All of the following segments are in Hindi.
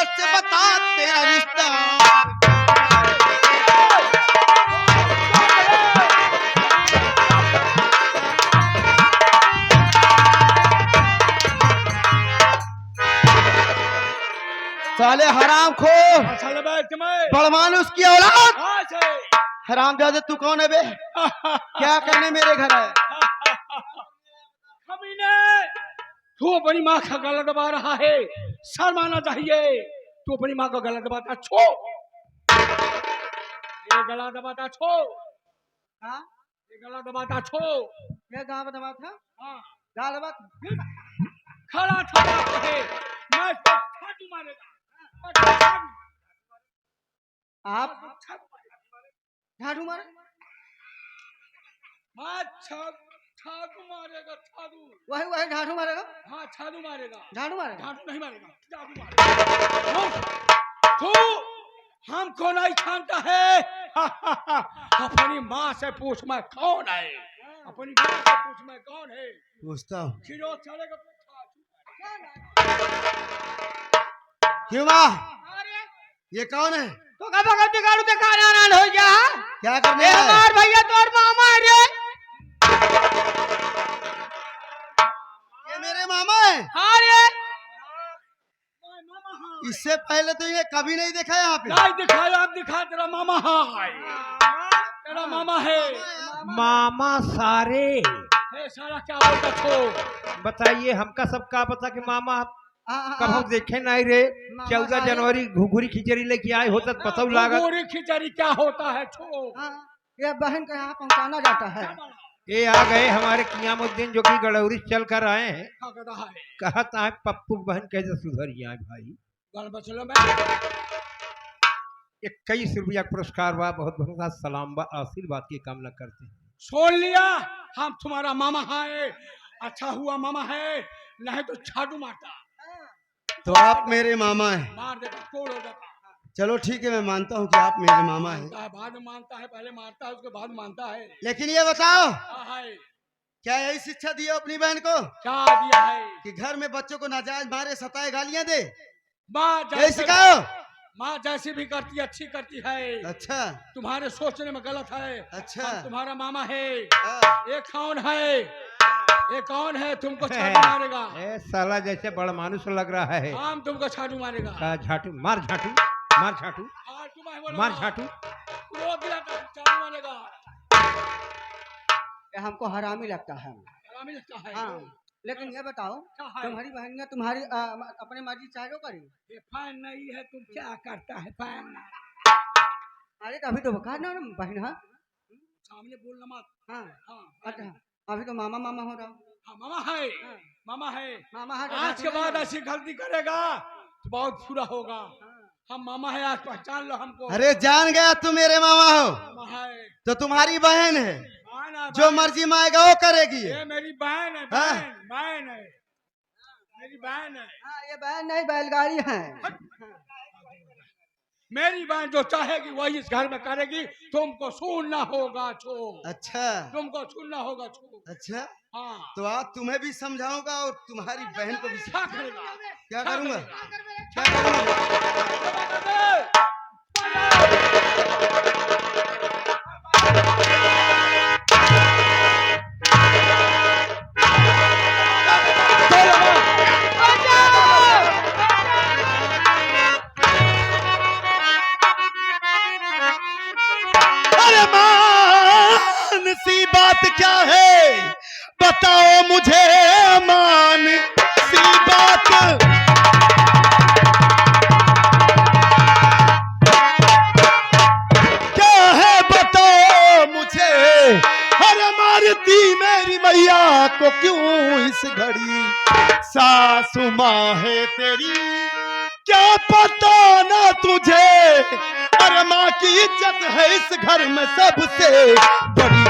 जोर से बता तेरा रिश्ता। साले हराम खो, बड़ मानुस की औलाद। हराम जादे तू कौन है बे? क्या करने मेरे घर है? तू अपनी माँ का गला दबा रहा है, शर्माना चाहिए। तू अपनी माँ का गला दबाता छो, ये गला दबाता छो। हाँ ये गला दबाता छो। क्या गाँव दबा था? हाँ गाँव दबा खड़ा था है, मैं इसको छाटू मारेगा। आप झाड़ू मारे? मैं छाटू मारेगा, छाटू। वही वही झाड़ू मारेगा? हाँ छाटू मारेगा। झाड़ू मारेगा? झाटू नहीं मारेगा, छाटू मारेगा। तू हमको नहीं जानता है। अपनी माँ से पूछ मैं कौन है, अपनी माँ से पूछ मैं कौन है। पूछता हूँ। खिलो चलेगा क्यों माँ? ये कौन है? तो कब कब दिखाड़ू ते काना हो गया? क्या करने आए? हमार भैया तोर मामा रे। ये मेरे मामा है। हाँ रे, इससे पहले तो ये कभी नहीं देखा यहाँ पे। नहीं दिखाया, अब दिखा। तेरा मामा है, तेरा मामा है। मामा सारे हे सारा क्या बोलता छो? बताइए, हमका सबका पता कि मामा कब हम देखे नहीं रे। मामा 14 सारे। जनवरी घुघुरी खिचड़ी लेके आए होता पता लागत। पूरी खिचड़ी क्या होता है छो? ये बहन को यहाँ पहुँचाना जाता है। ये आ गए हमारे कियामुद्दीन जो कि गड़ौरी चल कर आए हैं। क्या कहता है? कहता है पप्पू बहन कैसे सुधरी आए भाई। गल बचलो में 21 रुपया पुरस्कार बा, बहुत बहुत सलाम बा, आशीर्वाद की कामना करते हैं। सुन लिया, हम तुम्हारा मामा है। अच्छा हुआ मामा है, नहीं तो छाटू मारता। तो आप मेरे मामा हैं? मार देता, तोड़ हो जाता। चलो ठीक है, मैं मानता हूँ कि आप मेरे मामा हैं। बाद में मानता है, पहले मारता है उसके बाद मानता है। लेकिन ये बताओ, क्या है? क्या यही शिक्षा दी हो अपनी बहन को क्या दिया है? कि घर में बच्चों को नाजायज मारे, सताए, गालियां दे? माँ यही जैसे सिखाओ? माँ जैसी भी करती है, अच्छी करती है। अच्छा तुम्हारे सोचने में गलत है। अच्छा। हम तुम्हारा मामा है। हाँ। ये कौन है? ये कौन है? तुमको छाटू मारेगा। ए साला जैसे बड़ मानुस लग रहा है। हम तुमको छाटू मारेगा। का झाटू मार, झाटू मार, झाटू और तुम्हें बोला मार, झाटू। रोक दिया था, छाटू मारेगा। ये हमको हरामी लगता है। हरामी लगता है। हाँ, लेकिन ये बताओ, क्या है? तुम्हारी बहन ने तुम्हारी अपने मर्जी चाहे करी? ये फैन नहीं है, तुम क्या करता है फैन? अरे तो अभी तो बता ना बहन। हाँ सामने बोलना मत। हाँ। हाँ अच्छा, अभी तो मामा मामा हो रहा हूँ। हाँ मामा है। हाँ। मामा है। मामा है तो आज के बाकी बाद नहीं ऐसी गलती करेगा तो बहुत बुरा होगा। हम मामा है, आज पहचान लो हमको। है। अरे जान गया तू मेरे मामा हो मामा है। तो तुम्हारी बहन है, बहन है, जो बहन। मर्जी माएगा वो करेगी। ये मेरी बहन है, हाँ। बहन बहन है, मेरी बहन है। हाँ, ये बहन नहीं बैलगाड़ी है। मेरी बहन जो चाहेगी वही इस घर में करेगी। तुमको सुनना होगा छो। अच्छा तुमको सुनना होगा छो। अच्छा, हाँ। तो आज तुम्हें भी समझाऊंगा और तुम्हारी बहन को भी। क्या करेगा? क्या करूंगा? करेगा? क्या करूंगा? अरे मान सी बात क्या है, बताओ मुझे मान सी बात। क्या है बताओ मुझे, अरे मारती मेरी मैया को क्यों इस घड़ी सासु माँ है तेरी, क्या पता ना तुझे, अरे माँ की इज्जत है इस घर में सबसे बड़ी।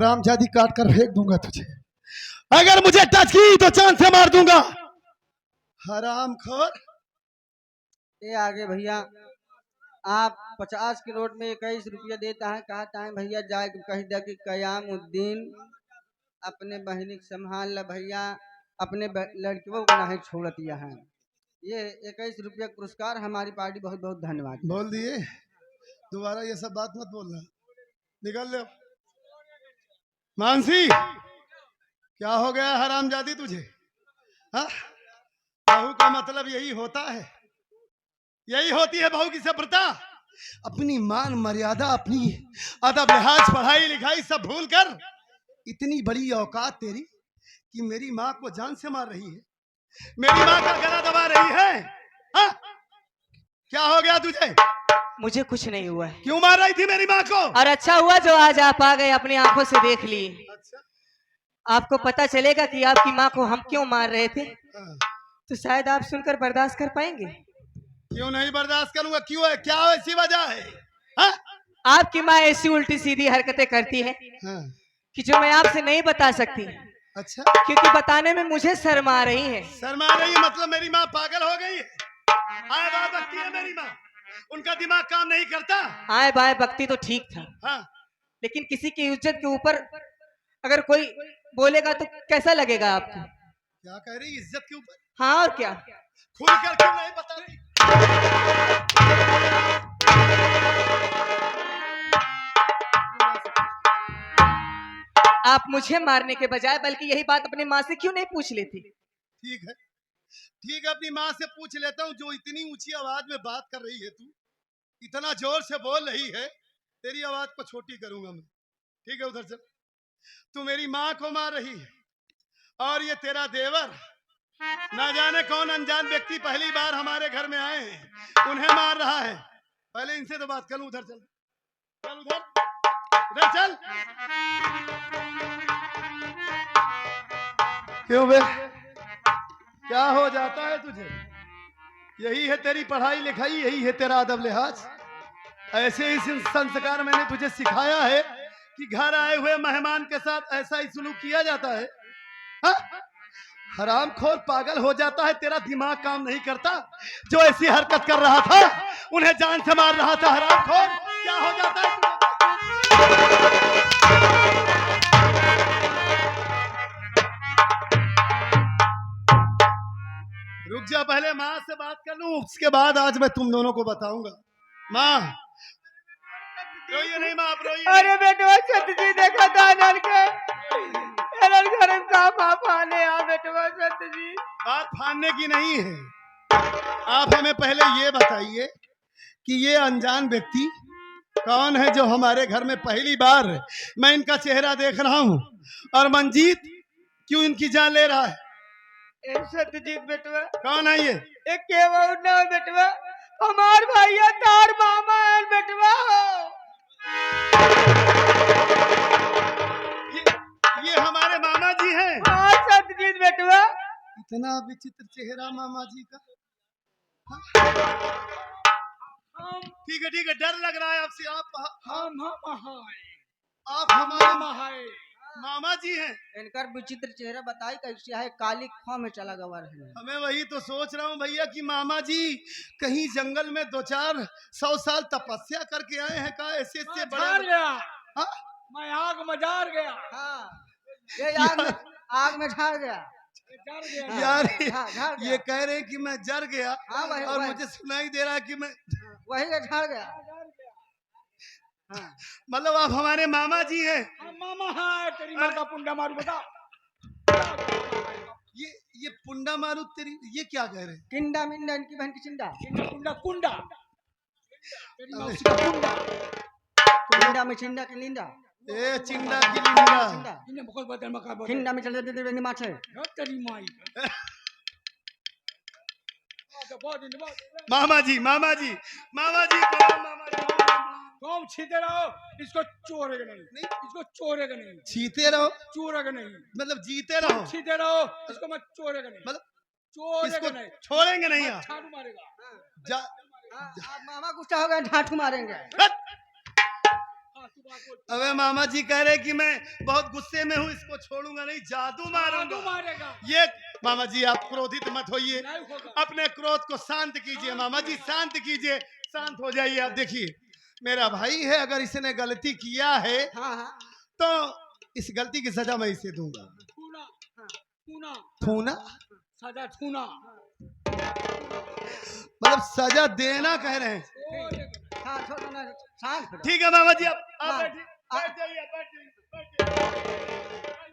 हरामजादी काट कर फेंक दूंगा तुझे। अगर मुझे टच की तो चांद से मार दूंगा। हरामखोर। ये आगे भैया आप 50 की नोट में 21 रुपया देता है, कहता है भैया जाए कही दे कि कयामुद्दीन अपने बहनी के संभाल ल भैया, अपने लड़कियों को नहीं छोड़ दिया है। ये 21 रुपया पुरस्कार, हमारी पार्टी बहुत बहुत धन्यवाद। बोल दिए, दोबारा ये सब बात मत बोलना, निकल ले। मानसी, क्या हो गया हरामजादी तुझे? हाँ, बहू का मतलब यही होता है, यही होती है बहू की सभ्यता। अपनी मान मर्यादा, अपनी अदब लिहाज, पढ़ाई लिखाई सब भूल कर इतनी बड़ी औकात तेरी कि मेरी माँ को जान से मार रही है, मेरी माँ का गला दबा रही है। हाँ? क्या हो गया तुझे? मुझे कुछ नहीं हुआ है। क्यों मार रही थी मेरी माँ को? और अच्छा हुआ जो आज आप आ गए, अपनी आंखों से देख ली। अच्छा। आपको पता चलेगा कि आपकी माँ को हम क्यों मार रहे थे, हाँ। तो शायद आप सुनकर बर्दाश्त कर पाएंगे। क्यों नहीं बर्दाश्त करूंगा? क्यों है? क्या ऐसी वजह है? हाँ? आपकी माँ ऐसी उल्टी सीधी हरकतें करती है हाँ। कि जो मैं आपसे नहीं बता सकती, अच्छा, क्योंकि बताने में मुझे शर्म आ रही है। शर्मा रही है? मतलब मेरी माँ पागल हो गई है? आए बाय बकती है मेरी माँ, उनका दिमाग काम नहीं करता। आए बाय बकती तो ठीक था, हाँ। लेकिन किसी की इज्जत के ऊपर अगर कोई बोलेगा तो कैसा लगेगा आपको? क्या कह रही, इज्जत के ऊपर? हाँ और क्या। खुलकर क्यों नहीं बताती? आप मुझे मारने के बजाय बल्कि यही बात अपनी माँ से क्यों नहीं पूछ लेती? ठीक है, ठीक है, अपनी माँ से पूछ लेता हूँ। जो इतनी ऊंची आवाज में बात कर रही है तू, इतना जोर से बोल रही है, तेरी आवाज को छोटी करूंगा मैं। ठीक है, उधर चल। तू मेरी माँ को मार रही है और ये तेरा देवर, ना जाने कौन अनजान व्यक्ति पहली बार हमारे घर में आए हैं, उन्हें मार रहा है। पहले इनसे तो बात करूं। उधर चल, चल उधर, उधर चल। क्यों बे, क्या हो जाता है तुझे? यही है तेरी पढ़ाई लिखाई, यही है तेरा अदब लिहाज। ऐसे ही संस्कार मैंने तुझे सिखाया है कि घर आए हुए मेहमान के साथ ऐसा ही सलूक किया जाता है। हा? हरामखोर पागल हो जाता है, तेरा दिमाग काम नहीं करता। जो ऐसी हरकत कर रहा था, उन्हें जान से मार रहा था। हरामखोर, क्या हो जाता है? रुक जा, पहले माँ से बात कर लूं, उसके बाद आज मैं तुम दोनों को बताऊंगा। माँ, रोइए नहीं माँ, आप रोइए। अरे बेटवा सतजी देखा था नल के घर में का फाने आ बेटवा सतजी। बात फाड़ने की नहीं है, आप हमें पहले ये बताइए कि ये अनजान व्यक्ति कौन है जो हमारे घर में पहली बार मैं इनका चेहरा देख रहा हूँ, और मंजीत क्यों इनकी जान ले रहा है? सत्यजीत बेटवा कौन है ये? एक ना बेटवा, हमार भैया तार मामा है बेटवा। ये हमारे मामा जी हैं? हाँ सत्यजीत बेटवा। इतना विचित्र चेहरा मामा जी का। ठीक है, ठीक है, डर लग रहा है आपसे। आप हमारे मामा जी हैं? इनका विचित्र चेहरा बताई कैसे है, काली खा में चला गवा है। हमें वही तो सोच रहा हूँ भैया कि मामा जी कहीं जंगल में 200-400 साल तपस्या करके आए हैं का? ऐसे से मजार गया। हाँ? मैं आग मजार गया। हाँ, ये आग में झाड़ गया। जर गया। यार झाड़ गया। ये कह रहे हैं कि मैं जर गया, हाँ, वही, और वही। मुझे सुनाई दे रहा है कि मैं वही झाड़ गया। हाँ। मतलब आप हमारे मामा जी हैं? हाँ, मामा है। तेरी माँ का पुंडा मारू बता। ये पुंडा मारू तेरी, ये क्या कह रहे हैं? किंडा मिंडा इनकी बहन की चिंडा। कुंडा कुंडा तेरी मौसी का कुंडा। किंडा में चिंडा की लिंडा। ए चिंडा की लिंडा। इन्हें बहुत बदल मका बोल। किंडा में चलते देते निमाच है। तेरी माई। मामा जी, मामा जी, मामा जी, मामा जी, कौन छीते रहो, इसको चोरेगा नहीं, इसको चोरेगा नहीं। जीते रहो चोरेगा नहीं, मतलब जीते रहो। छीते रहो, इसको मैं चोरेगा नहीं, मतलब चोरेगा इसको नहीं। छोड़ेंगे नहीं आप? छाड़ू मारेगा। जा, आप मामा गुस्सा हो गए, ढाठू मारेंगे। हाँ, तू बात बोल। अबे मामा जी कह रहे कि मैं बहुत गुस्से में हूँ, इसको छोड़ूंगा नहीं, जादू तू मारूंगा। मारेगा। ये मामा जी आप क्रोधित मत होइए, नहीं होगा। अपने क्रोध को शांत कीजिए। मामा जी शांत कीजिए, शांत हो जाइए। आप देखिए मेरा भाई है, अगर इसने गलती किया है हाँ हाँ तो इस गलती की सजा मैं इसे दूंगा। छूना, छूना, थूना सजा छूना। मतलब सजा देना कह रहे हैं। ओ, देखो। हाँ छोड़ो ना शांत हो जाओ। ठीक है मामा जी, आप हाँ, बैठिए, हाँ। बैठ जाइए, बैठ जाइए, बैठ जाइए।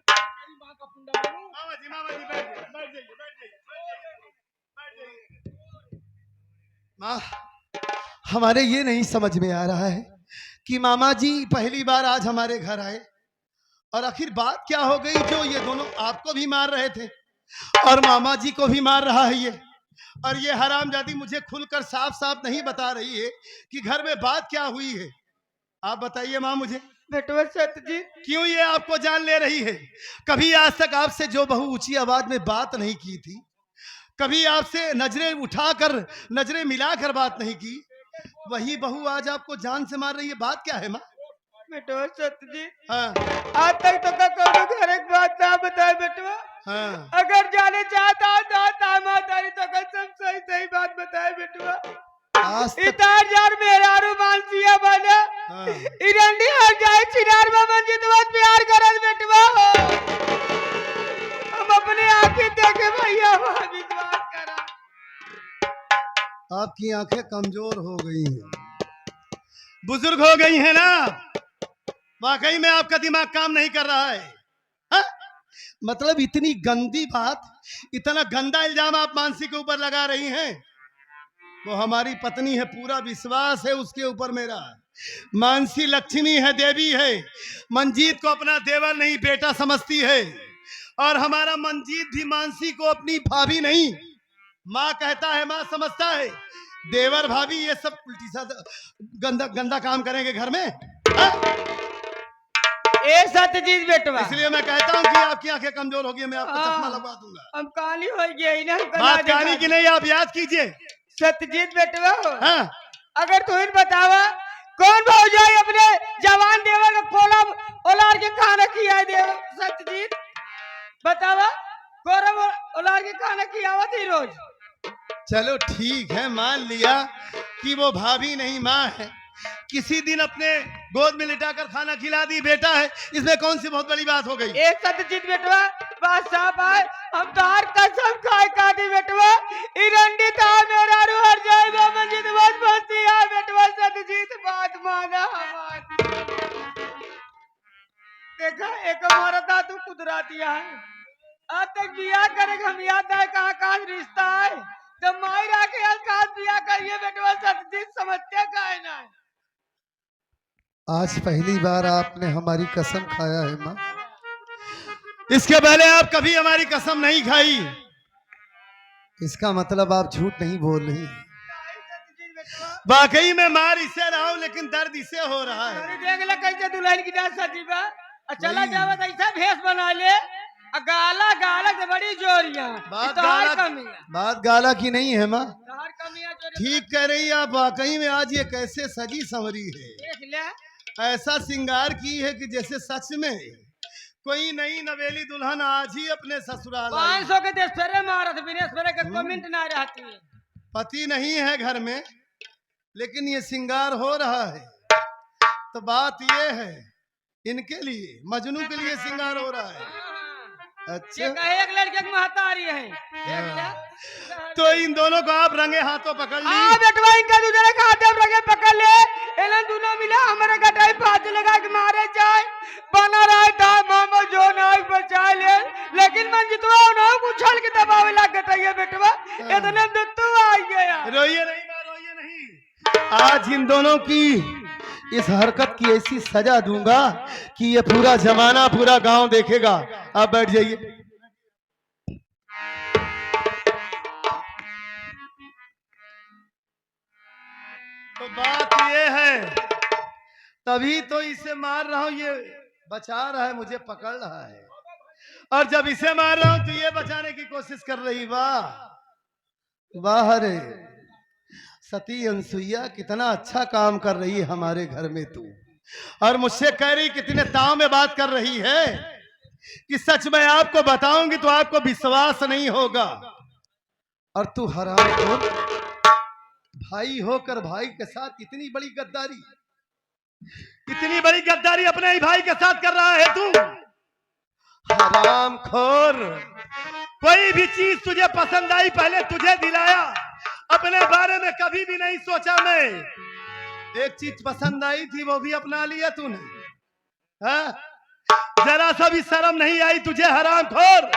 तेरी माँ का पुंडा बनूं? मामा जी बैठ जाइए, बैठ जाइए, बैठ जाइए, बैठ जाइए। माँ, हमारे ये नहीं समझ में आ रहा है कि मामा जी पहली बार आज हमारे घर आए, और आखिर बात क्या हो गई जो ये दोनों आपको भी मार रहे थे और मामा जी को भी मार रहा है ये। और ये हरामजादी मुझे खुलकर साफ साफ नहीं बता रही है कि घर में बात क्या हुई है। आप बताइए माँ मुझे, बेटवा सत्यजीत, क्यों ये आपको जान ले रही है? कभी आज तक आपसे जो बहू ऊंची आवाज में बात नहीं की थी, कभी आपसे नजरें उठाकर नजरें मिलाकर बात नहीं की, वही बहू आज आपको जान से मार रही है। बात क्या है माँ? बेटवा सत्यजीत, हाँ आज तक तो का कोनो घर एक बात ना बताए बेटवा। हाँ अगर जाने चाहता तो तामादारी तो का सब सही सही बात बताए बेटवा। आज तक इतार जार मेहरारू मानसिया बना हाँ। इरंडी हर जाए चिनार में मंजितवा प्यार करल बेटवा हो। हम अपने आंखें देखे भैया वहां विश्वास करा। आपकी आंखें कमजोर हो गई हैं, बुजुर्ग हो गई हैं ना, वाकई में आपका दिमाग काम नहीं कर रहा है। हा? मतलब इतनी गंदी बात, इतना गंदा इल्जाम आप मानसी के ऊपर लगा रही हैं। वो हमारी पत्नी है, पूरा विश्वास है उसके ऊपर मेरा। मानसी लक्ष्मी है, देवी है, मंजीत को अपना देवर नहीं बेटा समझती है, और हमारा मंजीत भी मानसी को अपनी भाभी नहीं माँ कहता है, माँ समझता है। देवर भाभी ये सब उल्टी सा गंदा गंदा काम करेंगे घर में? हा? ए सत्यजीत बेटवा, इसलिए मैं कहता हूँ कि आपकी आंखें कमजोर होगी, मैं आपको हाँ। चश्मा लगवा दूंगा। हम कहानी हो गई ना बात कहानी की नहीं, आप याद कीजिए। सत्यजीत बेटवा हो। हाँ अगर तू इन बतावा कौन भौजाई अपने जवान देवर का कोला ओलार के खाना किया है देव सत्यजीत बतावा कौन ओलार के खाना किया हुआ थी रोज। चलो ठीक है, मान लिया कि वो भाभी नहीं माँ है, किसी दिन अपने गोद में लिटाकर खाना खिला दी, बेटा है, इसमें कौन सी बहुत बड़ी बात हो गई? एक सत्यजीत बेटवा बात साफ है, हम तो हर कसम खाए काटी बेटवा इरंडी था मेरा रू हर जाए बाबा जी तो बात बनती है बेटवा सत्यजीत बात माना हमारी। देखा एक हमारा था तू कुदरातिया है आज तक बिया करेगा हम याद है कहाँ कहाँ रिश्ता है जब माई राके आज कहाँ बिया करिए बेटवा सत्यजीत समझते का है ना। आज पहली बार आपने हमारी कसम खाया है माँ, इसके पहले आप कभी हमारी कसम नहीं खाई। इसका मतलब आप झूठ नहीं बोल रही। वाकई में मार इसे रहा हूँ, लेकिन दर्द इसे हो रहा है। अरे देख ले कैसे दुल्हन की डांस सजीबा चला वही। जावा ऐसा भेष बना ले गाला गाला से बड़ी जोरियां बात गाला की नहीं है माँ, तोहार कमियां जो ठीक कह रही है आप। वाकई में आज ये कैसे सजी संवरी है, देख ले ऐसा श्रृंगार की है कि जैसे सच में कोई नई नवेली दुल्हन आज ही अपने ससुराल आई। 500 के देशरे मारत विनेश्वरे के कमेंट ना रहती है। पति नहीं है घर में, लेकिन ये श्रृंगार हो रहा है, तो बात ये है इनके लिए, मजनू के लिए श्रृंगार हो रहा है। ये अच्छा, कहे एक लड़के की महतारी है देख ले तो इन दोनों को आप रंगे हाथों पकड़ ली। हां बेटवा इनका दूसरे का हाथ रंगे पकड़ ले एलन दोनों मिला हमारे गटाई फांस लगा के मारे जाए बना रहा था मामा जो नाई बचा ले लेकिन मैं जितवा ना उछल के दबावे ला गटाई बेटवा इतने दुत्तू आ गया। रोइए नहीं माँ, रोइए नहीं। आज इन दोनों की इस हरकत की ऐसी सजा दूंगा कि ये पूरा जमाना पूरा गांव देखेगा। आप बैठ जाइए। तो बात ये है, तभी तो इसे मार रहा हूं, ये बचा रहा है, मुझे पकड़ रहा है, और जब इसे मार रहा हूं तो ये बचाने की कोशिश कर रही। वाह वाह रे सती अनसुईया, कितना अच्छा काम कर रही है हमारे घर में तू। और मुझसे कह रही कितने ताव में बात कर रही है कि सच में आपको बताऊंगी तो आपको विश्वास नहीं होगा। और तू हरामखोर, भाई होकर भाई के साथ इतनी बड़ी गद्दारी, इतनी बड़ी गद्दारी अपने ही भाई के साथ कर रहा है तू। हरामखोर, कोई भी चीज तुझे पसंद आई पहले तुझे दिलाया, अपने बारे में कभी भी नहीं सोचा। मैं एक चीज पसंद आई थी वो भी अपना लिया तूने, हाँ? जरा सा भी शर्म नहीं आई तुझे हरामखोर।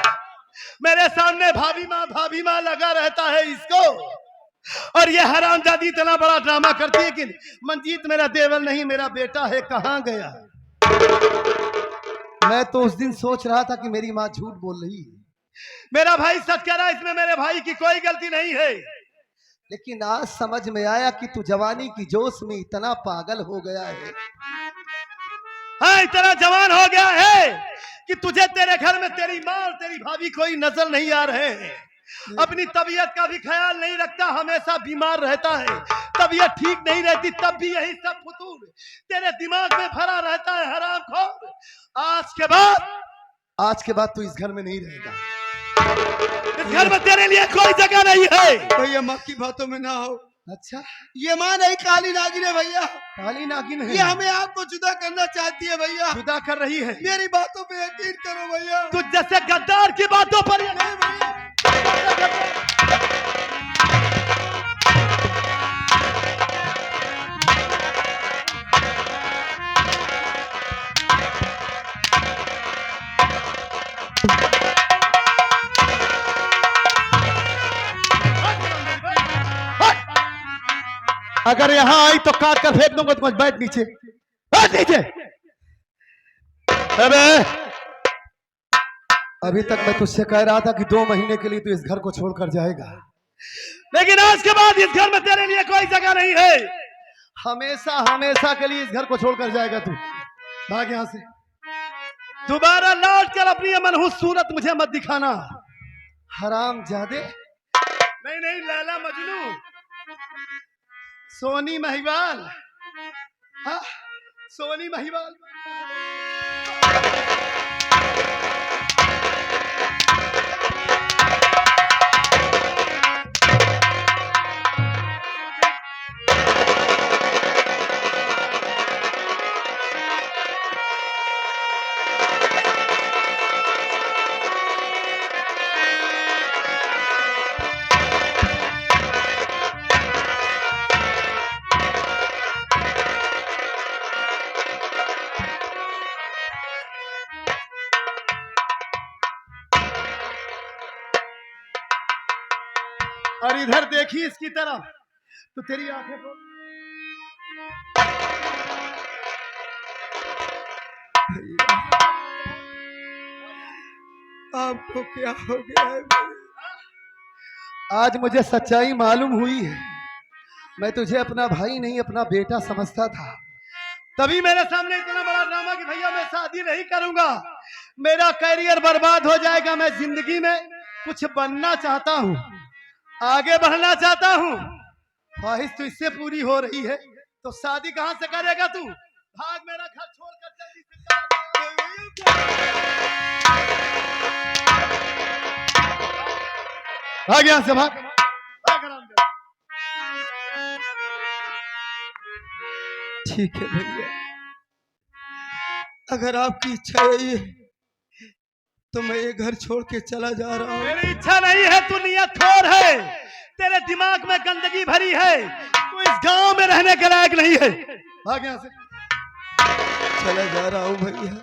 मेरे सामने भाभी माँ लगा रहता है इसको, और ये हरामजादी इतना बड़ा ड्रामा करती है कि मंजीत मेरा देवर नहीं मेरा बेटा है, कहाँ गया। मैं तो उस दिन सोच रहा था कि मेरी माँ झूठ बोल रही है, मेरा भाई सच कह रहा है, इसमें मेरे भाई की कोई गलती नहीं है। लेकिन आज समझ में आया कि तू जवानी की जोश में इतना पागल हो गया है, हाँ इतना जवान हो गया है कि तुझे तेरे घर में तेरी माँ और तेरी भाभी कोई नजर नहीं आ रहे हैं। अपनी तबीयत का भी ख्याल नहीं रखता, हमेशा बीमार रहता है, तबीयत ठीक नहीं रहती तब भी यही सब फुतूर तेरे दिमाग में भरा रहता है हरामखोर। आज के बाद तू इस घर में नहीं रहेगा, इस घर में तेरे लिए कोई जगह नहीं है। भैया माँ की बातों में ना हो। अच्छा, ये माँ नहीं काली नागिन है भैया, काली नागिन है, ये हमें आपको जुदा करना चाहती है भैया। जुदा कर रही है, मेरी बातों पे यकीन करो भैया। तुझ जैसे गद्दार की बातों पर नहीं भैया, अगर यहां आई तो काट कर फेंक दूंगा तुम्हें। बैठ नीचे, बैठ नीचे। अबे अभी तक मैं तुझसे कह रहा था कि 2 महीने के लिए तू इस घर को छोड़कर जाएगा, लेकिन आज के बाद इस घर में तेरे लिए कोई जगह नहीं है। हमेशा हमेशा के लिए इस घर को छोड़कर जाएगा तू। भाग यहां से, दोबारा लौट कर अपनी मनहूस सूरत मुझे मत दिखाना हरामजादे। नहीं नहीं, लैला मजनू, सोनी महिवाल, हाँ सोनी महिवाल। और इधर देखी इसकी तरफ तो तेरी आंखें को आपको क्या हो गया है भैया? आज मुझे सच्चाई मालूम हुई है। मैं तुझे अपना भाई नहीं अपना बेटा समझता था, तभी मेरे सामने इतना बड़ा ड्रामा कि भैया मैं शादी नहीं करूंगा, मेरा कैरियर बर्बाद हो जाएगा, मैं जिंदगी में कुछ बनना चाहता हूँ, आगे बढ़ना चाहता हूँ। ख्वाहिश तो इससे पूरी हो रही है तो शादी कहाँ से करेगा तू? भाग मेरा घर छोड़कर जल्दी से भाग यहाँ से, भाग भाग हरामजादा। ठीक है भैया, अगर आपकी इच्छा है तो मैं ये घर छोड़ के चला जा रहा हूँ। मेरी इच्छा नहीं है, तू नियतखोर है, तेरे दिमाग में गंदगी भरी है, तू इस गांव में रहने के लायक नहीं है। भाग यहाँ से। चला जा रहा हूँ भैया,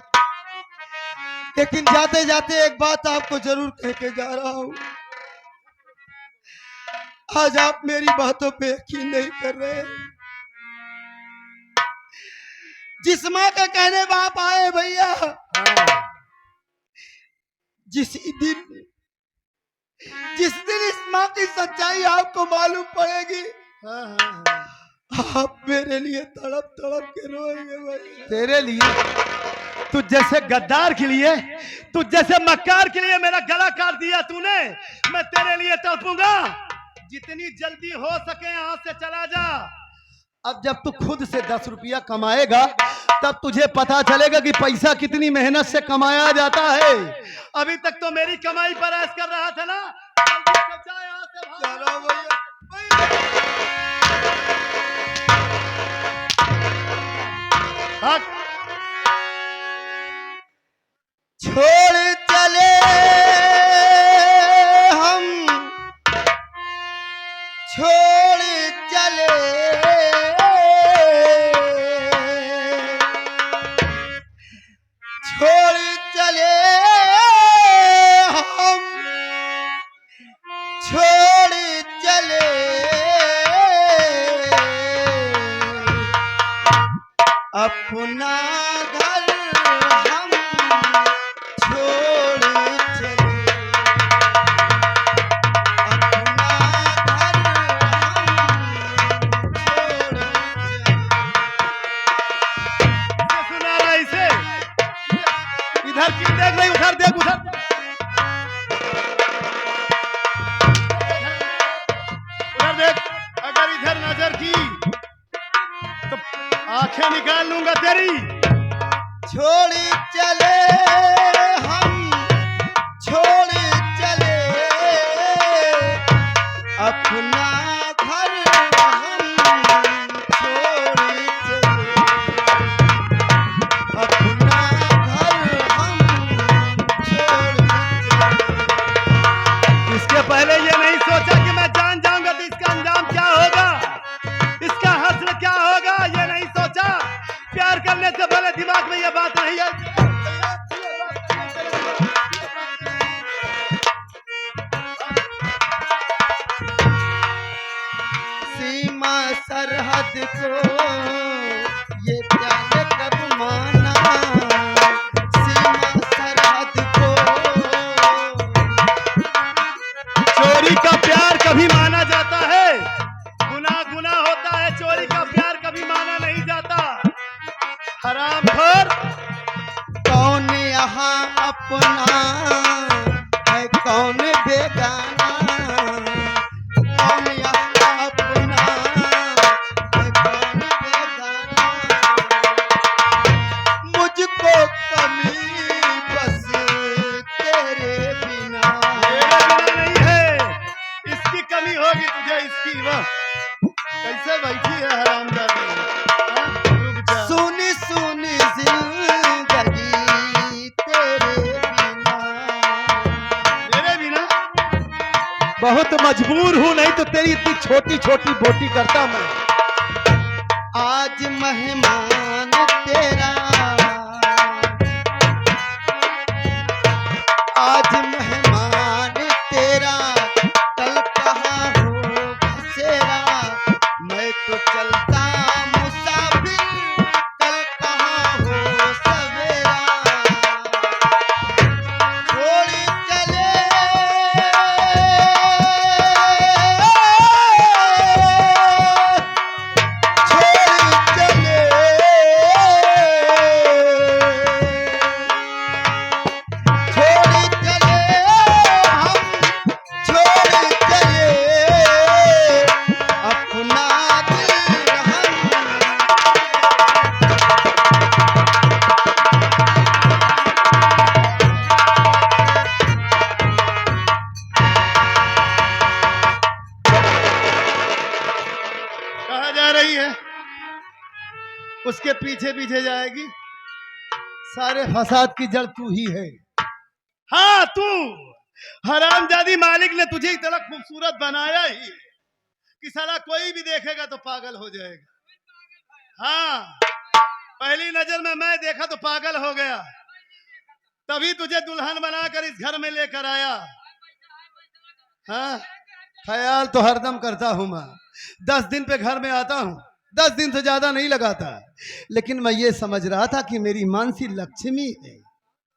लेकिन जाते जाते एक बात आपको जरूर कह के जा रहा हूँ। आज आप मेरी बातों पे यकीन नहीं कर रहे। जिस माँ के कहने में आप आए भैया, जिस दिन इस माँ की सच्चाई आपको मालूम पड़ेगी, आप मेरे लिए तड़प तड़प के रोएंगे भैया। तेरे लिए, तू जैसे गद्दार के लिए, तू जैसे मक्कार के लिए मेरा गला काट दिया तूने, मैं तेरे लिए तड़पूंगा। जितनी जल्दी हो सके यहाँ से चला जा, अब जब तू खुद से 10 रुपया कमाएगा तब तुझे पता चलेगा कि पैसा कितनी मेहनत से कमाया जाता है। अभी तक तो मेरी कमाई पर ऐश कर रहा था ना। जल्दी से जा यहाँ से भाग। छोड़ चले हम, छोड़ चले, छोड़ चले हम, छोड़ चले अपना घर हम छोड़ चले, अपना घर हम छोड़ चले। सुना रहा इसे। इधर क्यों देख रही, उधर देख, उधर उधर देख। अगर इधर नजर की तो आंखें निकाल लूंगा तेरी। छोड़ चले हम, छोड़ चले अपना घर हम छोड़ चले, अपना घर हम छोड़ चले। इसके पहले ये नहीं सोचा कि मैं जान जाऊंगा तो इसका अंजाम क्या होगा, इसका हश्र क्या होगा, ये नहीं सोचा। प्यार करने से पहले दिमाग में ये बात नहीं है। सीमा सरहद को ये प्यार कब माना, सीमा सरहद को चोरी का प्यार कभी माना जाता है, गुनाह गुनाह होता है। चोरी का प्यार कभी माना नहीं जाता। हरामखोर। कौन यहाँ अपना है कौन बेगाना, कौन यहाँ अपना है कौन बेगाना, मुझको कमी बस तेरे बिना। मेरे बिना नहीं है, इसकी कमी होगी तुझे। इसकी वह कैसे बैठी है हरामजादी। हाँ? रुक जा। सुनी सुनी जिंदगी तेरे बिना, मेरे बिना बहुत मजबूर हूं, नहीं तो तेरी इतनी छोटी छोटी बोटी करता मैं। आज मेहमान तेरा, आज मेहमान तेरा, कल कहाँ हो बसेरा, मैं तो चलता मुसाफिर, कल कहाँ हो सवेरा। छोड़ चले छोड़ चले छोड़ चले हम, छोड़ चले अपना दिल हम। कहाँ जा रही है? उसके पीछे पीछे जाएगी। सारे फसाद की जड़ तू ही है। हाँ तू। हरामजादी मालिक ने तुझे इतना खूबसूरत बनाया ही है कि साला कोई भी देखेगा तो पागल हो जाएगा। हाँ, पहली नजर में मैं देखा तो पागल हो गया, तभी तुझे दुल्हन बनाकर इस घर में लेकर आया। हाँ, ख्याल तो हरदम करता हूं मैं। 10 दिन पे घर में आता हूं, 10 दिन से ज्यादा नहीं लगाता, लेकिन मैं ये समझ रहा था कि मेरी मानसी लक्ष्मी है।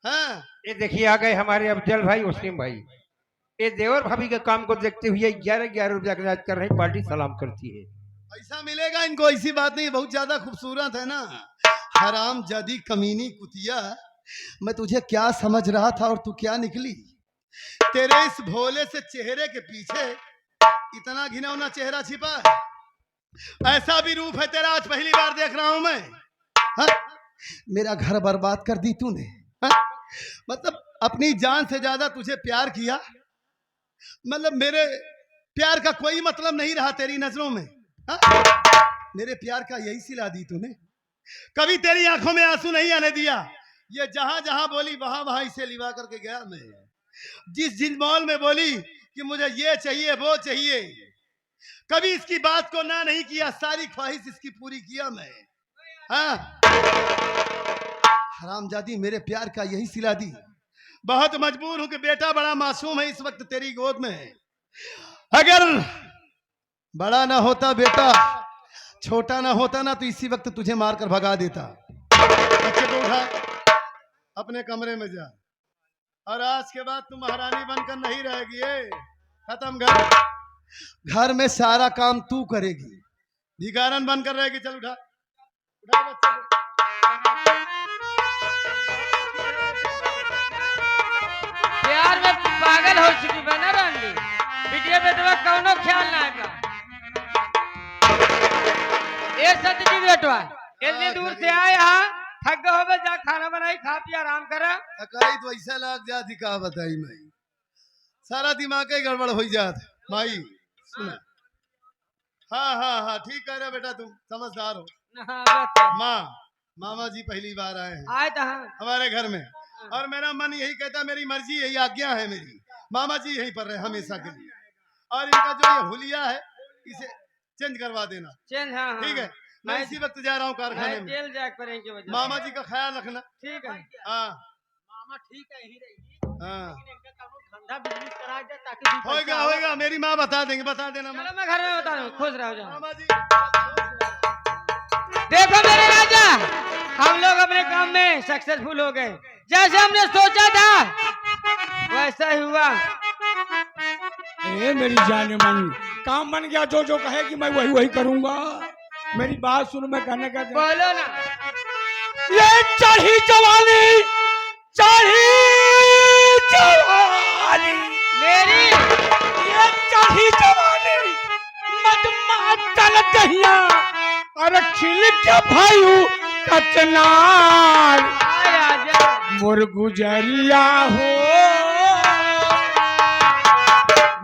हाँ, ये देखिए आ गए हमारे अफजल भाई, वसीम भाई। ये देवर भाभी के काम को देखते हुए 11-11 रुपया का कर रही पार्टी सलाम करती है। पैसा मिलेगा इनको, ऐसी बात नहीं, बहुत ज्यादा खूबसूरत है ना। हराम जादी कमीनी कुतिया, मैं तुझे क्या समझ रहा था और तू क्या निकली। तेरे इस भोले से चेहरे के पीछे इतना घिनौना चेहरा छिपा है। ऐसा भी रूप है तेरा, आज पहली बार देख रहा हूं मैं। हाँ? मेरा घर बर्बाद कर दी तूने। हाँ? मतलब अपनी जान से ज्यादा तुझे प्यार किया, मतलब मेरे प्यार का कोई मतलब नहीं रहा तेरी नजरों में। हाँ? मेरे प्यार का यही सिला दी तूने, कभी तेरी आंखों में आंसू नहीं आने दिया। ये जहां जहां बोली वहां वहां इसे लिवा करके गया मैं। जिस मॉल में बोली कि मुझे ये चाहिए वो चाहिए, कभी इसकी बात को ना नहीं किया, सारी ख्वाहिश इसकी पूरी किया मैं। हाँ? हरामजादी मेरे प्यार का यही सिला दी। बहुत मजबूर हूं कि बेटा बड़ा मासूम है इस वक्त तेरी गोद में है। अगर बड़ा ना होता बेटा, छोटा ना होता ना, तो इसी वक्त तुझे मारकर भगा देता। बच्चे को उठा, अपने कमरे में जा, और आज के बाद तुम महारानी बनकर नहीं रहेगी। खत्म। घर में सारा काम तू करेगी, भिखारन बनकर रहेगी। चल उठा, उठा बच्चे को। प्यार में पागल हो चुकी बना रंडी, बिटिया बेटवा कौनो ख्याल ना का। ए सत्यजीत बेटवा इतने दूर से आए यहाँ, थक गए हो, जा खाना बनाई, खा पी आराम करा। थकाई तो ऐसा लग जाती, का बताई मैं, सारा दिमाग ही गड़बड़ हो जात। माई सुना, हाँ हाँ हाँ ठीक कह रहे बेटा, तुम समझदार हो। माँ, मामा जी पहली बार आए हैं आए तो हमारे घर में, और मेरा मन यही कहता, मेरी मर्जी यही आज्ञा है मेरी, मामा जी यहीं पर रहे हमेशा के लिए। और इनका जो ये हुलिया है इसे चेंज करवा देना। चेंज? हाँ ठीक है, मैं इसी वक्त जा रहा हूँ कारखाने में। जेल जाके पड़ेंगे वजह। मामा जी का ख्याल रखना। ठीक है। हाँ मामा ठीक है, यही रहेगी, हाँ, लेकिन इनका काम धंधा बिजनेस करा दे ताकि दो पैसा होएगा आवे। होएगा, मेरी माँ बता देंगे, बता देना माँ। चलो मैं घर में बता दूँ, खुश रहो जाओ। मामा जी देखो मेरे राजा, हम लोग अपने काम में सक्सेसफुल हो गए, जैसे हमने सोचा था वैसा ही हुआ। ए मेरी जाने मन, काम बन गया, जो जो कहेगी मैं वही वही करूंगा। मेरी बात सुनो, मैं कहने का बोलो ना। ये चढ़ी जवानी, चढ़ी जवानी मेरी ये चढ़ी जवानी, मदमातल दहिया, अरे खिल के भाई कचनार, मोर गुजरिया हो,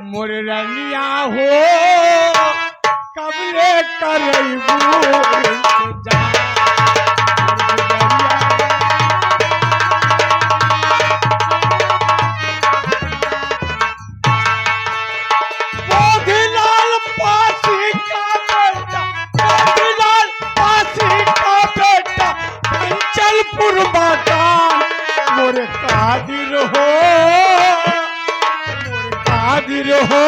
मोर रनिया हो, कबले करबू इंतजार। बोधीलाल पासी का बेटा, बोधीलाल पासी का बेटा, चंचलपुर मकान, मोर कादिर हो, मोर कादिर हो।